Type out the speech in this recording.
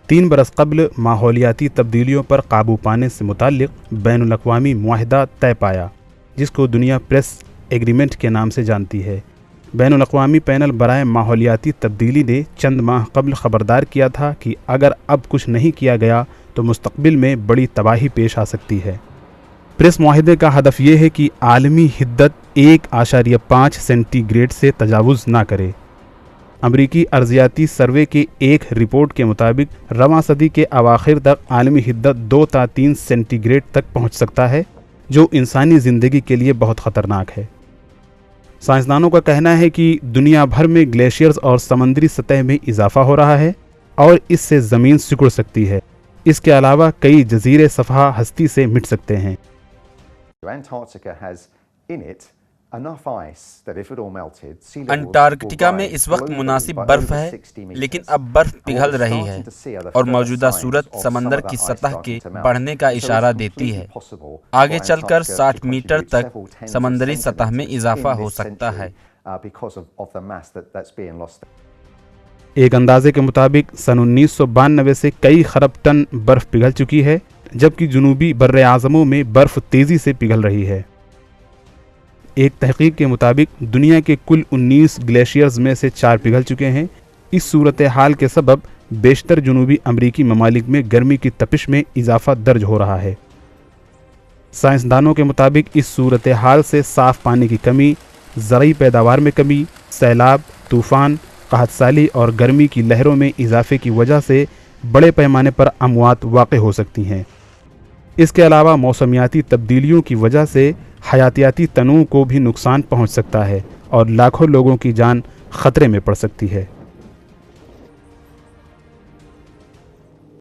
3 برس قبل ماحولیاتی تبدیلیوں پر قابو پانے سے متعلق بین الاقوامی معاہدہ طے پایا، جس کو دنیا پریس ایگریمنٹ کے نام سے جانتی ہے۔ بین الاقوامی پینل برائے ماحولیاتی تبدیلی نے چند ماہ قبل خبردار کیا تھا کہ اگر اب کچھ نہیں کیا گیا تو مستقبل میں بڑی تباہی پیش آ سکتی ہے۔ پریس معاہدے کا ہدف یہ ہے کہ عالمی حدت 1.5 سینٹی گریڈ سے تجاوز نہ کرے۔ امریکی ارضیاتی سروے کے ایک رپورٹ کے مطابق رواں صدی کے اواخر تک عالمی حدت 2 تا 3 سینٹی گریڈ تک پہنچ سکتا ہے، جو انسانی زندگی کے لیے بہت خطرناک ہے۔ سائنسدانوں کا کہنا ہے کہ دنیا بھر میں گلیشیئرز اور سمندری سطح میں اضافہ ہو رہا ہے اور اس سے زمین سکڑ سکتی ہے۔ اس کے علاوہ کئی جزیرے صفحہ ہستی سے مٹ سکتے ہیں۔ انٹارکٹیکا میں اس وقت مناسب برف ہے، لیکن اب برف پگھل رہی ہے اور موجودہ صورت سمندر کی سطح کے بڑھنے کا اشارہ دیتی ہے۔ آگے چل کر 60 میٹر تک سمندری سطح میں اضافہ ہو سکتا ہے۔ ایک اندازے کے مطابق سن 1992 سے کئی خرب ٹن برف پگھل چکی ہے، جبکہ جنوبی براعظموں میں برف تیزی سے پگھل رہی ہے۔ ایک تحقیق کے مطابق دنیا کے کل 19 گلیشیئرز میں سے 4 پگھل چکے ہیں۔ اس صورتحال کے سبب بیشتر جنوبی امریکی ممالک میں گرمی کی تپش میں اضافہ درج ہو رہا ہے۔ سائنسدانوں کے مطابق اس صورتحال سے صاف پانی کی کمی، زرعی پیداوار میں کمی، سیلاب، طوفان، قحط سالی اور گرمی کی لہروں میں اضافے کی وجہ سے بڑے پیمانے پر اموات واقع ہو سکتی ہیں۔ اس کے علاوہ موسمیاتی تبدیلیوں کی وجہ سے حیاتیاتی تنوع کو بھی نقصان پہنچ سکتا ہے اور لاکھوں لوگوں کی جان خطرے میں پڑ سکتی ہے۔